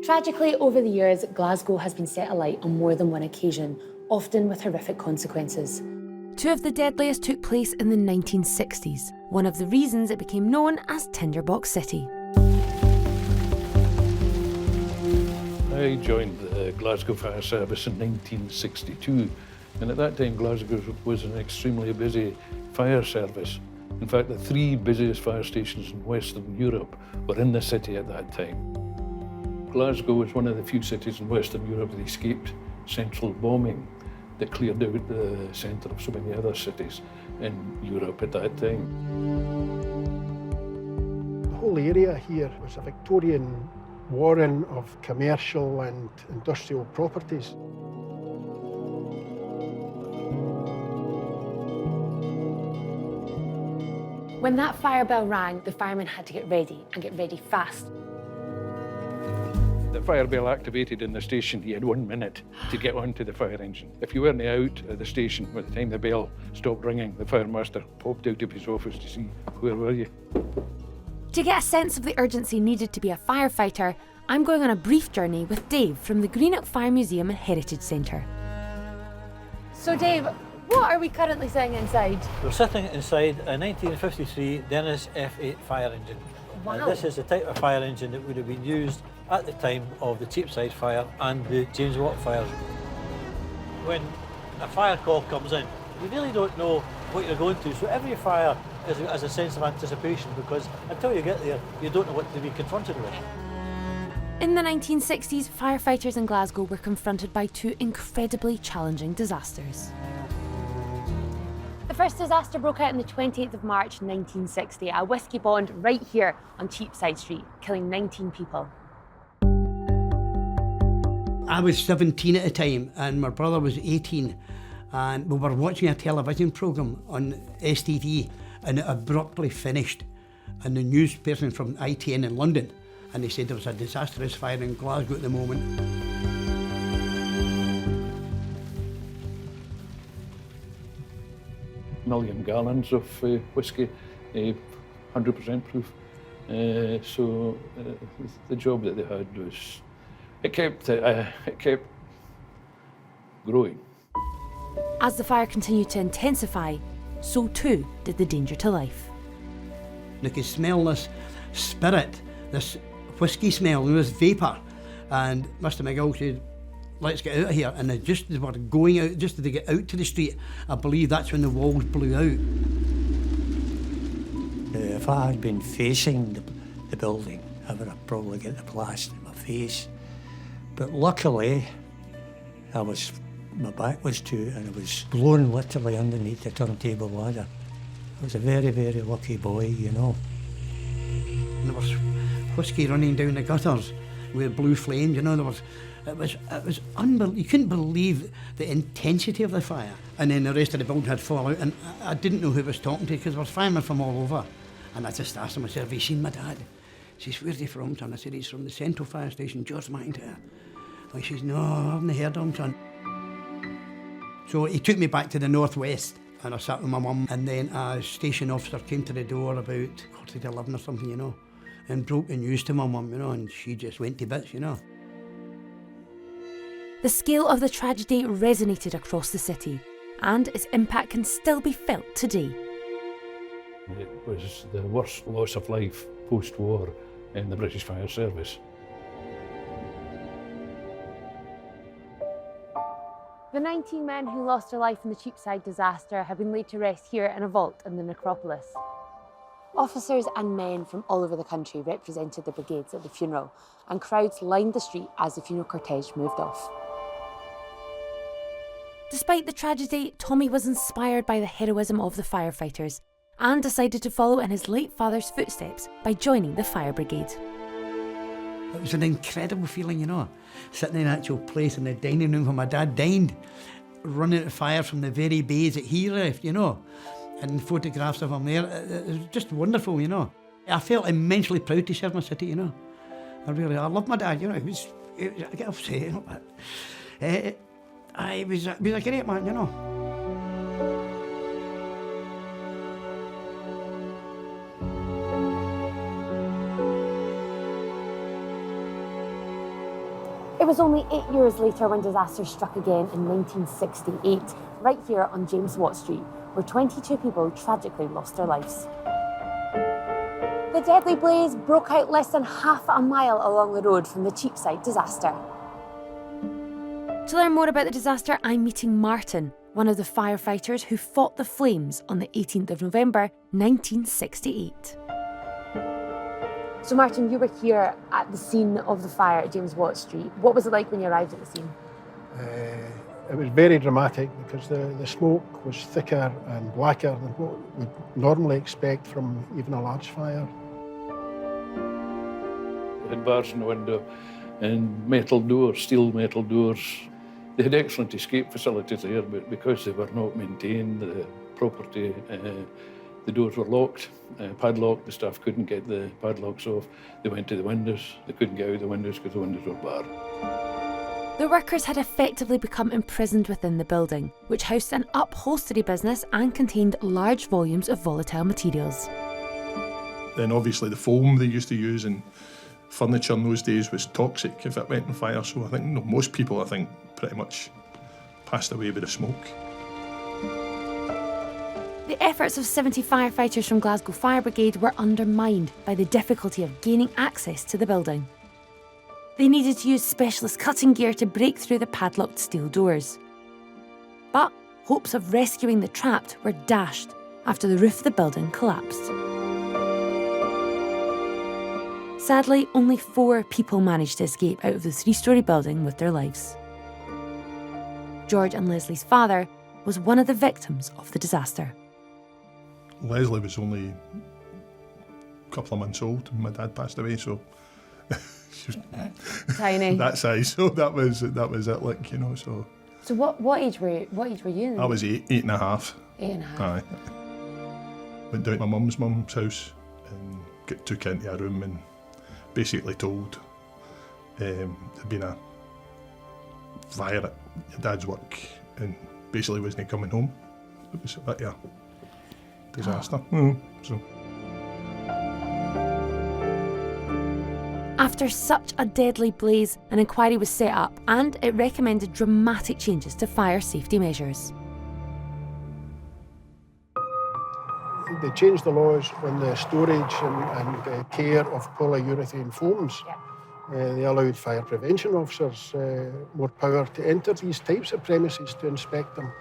Tragically, over the years, Glasgow has been set alight on more than one occasion, often with horrific consequences. Two of the deadliest took place in the 1960s, one of the reasons it became known as Tinderbox City. I joined the Glasgow Fire Service in 1962, and at that time Glasgow was an extremely busy fire service. In fact, the three busiest fire stations in Western Europe were in the city at that time. Glasgow was one of the few cities in Western Europe that escaped central bombing that cleared out the centre of so many other cities in Europe at that time. The whole area here was a Victorian warren of commercial and industrial properties. When that fire bell rang, the firemen had to get ready, and get ready fast. The fire bell activated in the station, you had 1 minute to get onto the fire engine. If you weren't out at the station by the time the bell stopped ringing, the fire master popped out of his office to see where were you. To get a sense of the urgency needed to be a firefighter, I'm going on a brief journey with Dave from the Greenock Fire Museum and Heritage Centre. So Dave, what are we currently sitting inside? We're sitting inside a 1953 Dennis F8 fire engine. Wow. And this is the type of fire engine that would have been used at the time of the Cheapside fire and the James Watt fires. When a fire call comes in, you really don't know what you're going to, so every fire has a sense of anticipation, because until you get there, you don't know what to be confronted with. In the 1960s, firefighters in Glasgow were confronted by two incredibly challenging disasters. The first disaster broke out on the 28th of March 1960, a whiskey bond right here on Cheapside Street, killing 19 people. I was 17 at the time and my brother was 18, and we were watching a television programme on STV, and it abruptly finished, and the news person from ITN in London, and they said there was a disastrous fire in Glasgow at the moment. Million gallons of whiskey, 100% proof. So the job that they had was, it kept growing. As the fire continued to intensify, so too did the danger to life. They could smell this spirit, this whiskey smell, and this vapour, and Mr McGill said, let's get out of here, and they were going out, just to get out to the street. I believe that's when the walls blew out. If I had been facing the building, I would have probably got the blast in my face. But luckily, my back was to it, and I was blown literally underneath the turntable ladder. I was a very, very lucky boy, you know. And there was whiskey running down the gutters with blue flames, you know. It was unbelievable. You couldn't believe the intensity of the fire. And then the rest of the building had fallen out, and I didn't know who I was talking to, because there was firemen from all over. And I just asked him, I said, have you seen my dad? He says, where's he from, son? I said, he's from the Central Fire Station, George McIntyre. He says, no, I haven't heard of him, son. So he took me back to the northwest, and I sat with my mum, and then a station officer came to the door about 11 or something, you know, and broke the news to my mum, you know, and she just went to bits, you know. The scale of the tragedy resonated across the city, and its impact can still be felt today. It was the worst loss of life post-war in the British Fire Service. The 19 men who lost their life in the Cheapside disaster have been laid to rest here in a vault in the necropolis. Officers and men from all over the country represented the brigades at the funeral, and crowds lined the street as the funeral cortege moved off. Despite the tragedy, Tommy was inspired by the heroism of the firefighters and decided to follow in his late father's footsteps by joining the fire brigade. It was an incredible feeling, you know, sitting in an actual place in the dining room where my dad dined, running the fire from the very bays that he left, you know, and photographs of him there. It was just wonderful, you know. I felt immensely proud to serve my city, you know. I love my dad, you know. He was I get upset, you know, but he was a great man, you know. It was only 8 years later when disaster struck again in 1968, right here on James Watt Street, where 22 people tragically lost their lives. The deadly blaze broke out less than half a mile along the road from the Cheapside disaster. To learn more about the disaster, I'm meeting Martin, one of the firefighters who fought the flames on the 18th of November, 1968. So Martin, you were here at the scene of the fire at James Watt Street. What was it like when you arrived at the scene? It was very dramatic because the smoke was thicker and blacker than what we'd normally expect from even a large fire. They had bars in the window and metal doors, steel metal doors. They had excellent escape facilities there, but because they were not maintained, the property, the doors were locked, padlocked. The staff couldn't get the padlocks off. They went to the windows. They couldn't get out the windows because the windows were barred. The workers had effectively become imprisoned within the building, which housed an upholstery business and contained large volumes of volatile materials. Then obviously the foam they used to use in furniture in those days was toxic if it went on fire, so I think most people, pretty much passed away with the smoke. The efforts of 70 firefighters from Glasgow Fire Brigade were undermined by the difficulty of gaining access to the building. They needed to use specialist cutting gear to break through the padlocked steel doors. But hopes of rescuing the trapped were dashed after the roof of the building collapsed. Sadly, only 4 people managed to escape out of the 3-storey building with their lives. George and Leslie's father was one of the victims of the disaster. Leslie was only a couple of months old when my dad passed away, so she was Tiny. that size. So that was it, like, you know. So what age were you? What age were you? I was eight and a half. 8 and a half. Aye. Went down to my mum's house and got took into a room and basically told there'd been a fire at your dad's work and basically wasn't coming home. It was a bit of a disaster. So. After such a deadly blaze, an inquiry was set up and it recommended dramatic changes to fire safety measures. They changed the laws on the storage and care of polyurethane foams. They allowed fire prevention officers more power to enter these types of premises to inspect them.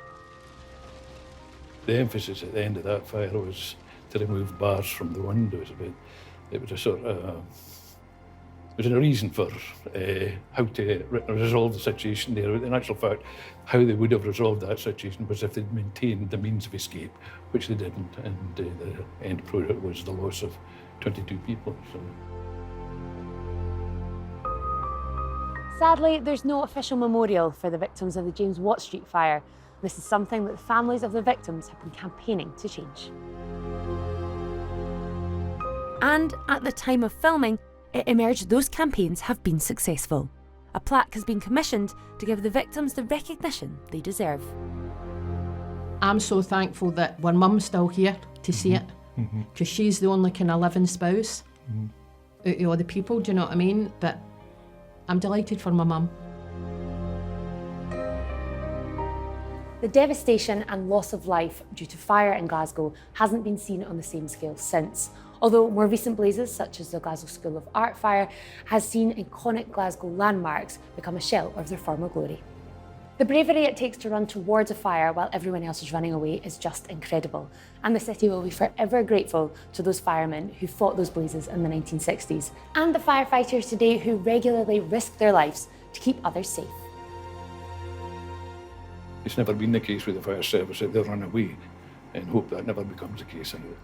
The emphasis at the end of that fire was to remove bars from the windows. It was a sort of there was a reason for how to resolve the situation there. In actual fact, how they would have resolved that situation was if they'd maintained the means of escape, which they didn't, and the end product was the loss of 22 people. So. Sadly, there's no official memorial for the victims of the James Watt Street fire. This is something that the families of the victims have been campaigning to change. And at the time of filming, it emerged those campaigns have been successful. A plaque has been commissioned to give the victims the recognition they deserve. I'm so thankful that our mum's still here to see it, because she's the only kind of living spouse out of all the people, do you know what I mean? But I'm delighted for my mum. The devastation and loss of life due to fire in Glasgow hasn't been seen on the same scale since. Although more recent blazes, such as the Glasgow School of Art fire, has seen iconic Glasgow landmarks become a shell of their former glory. The bravery it takes to run towards a fire while everyone else is running away is just incredible. And the city will be forever grateful to those firemen who fought those blazes in the 1960s, and the firefighters today who regularly risk their lives to keep others safe. It's never been the case with the fire service that they'll run away, and hope that never becomes the case anyway.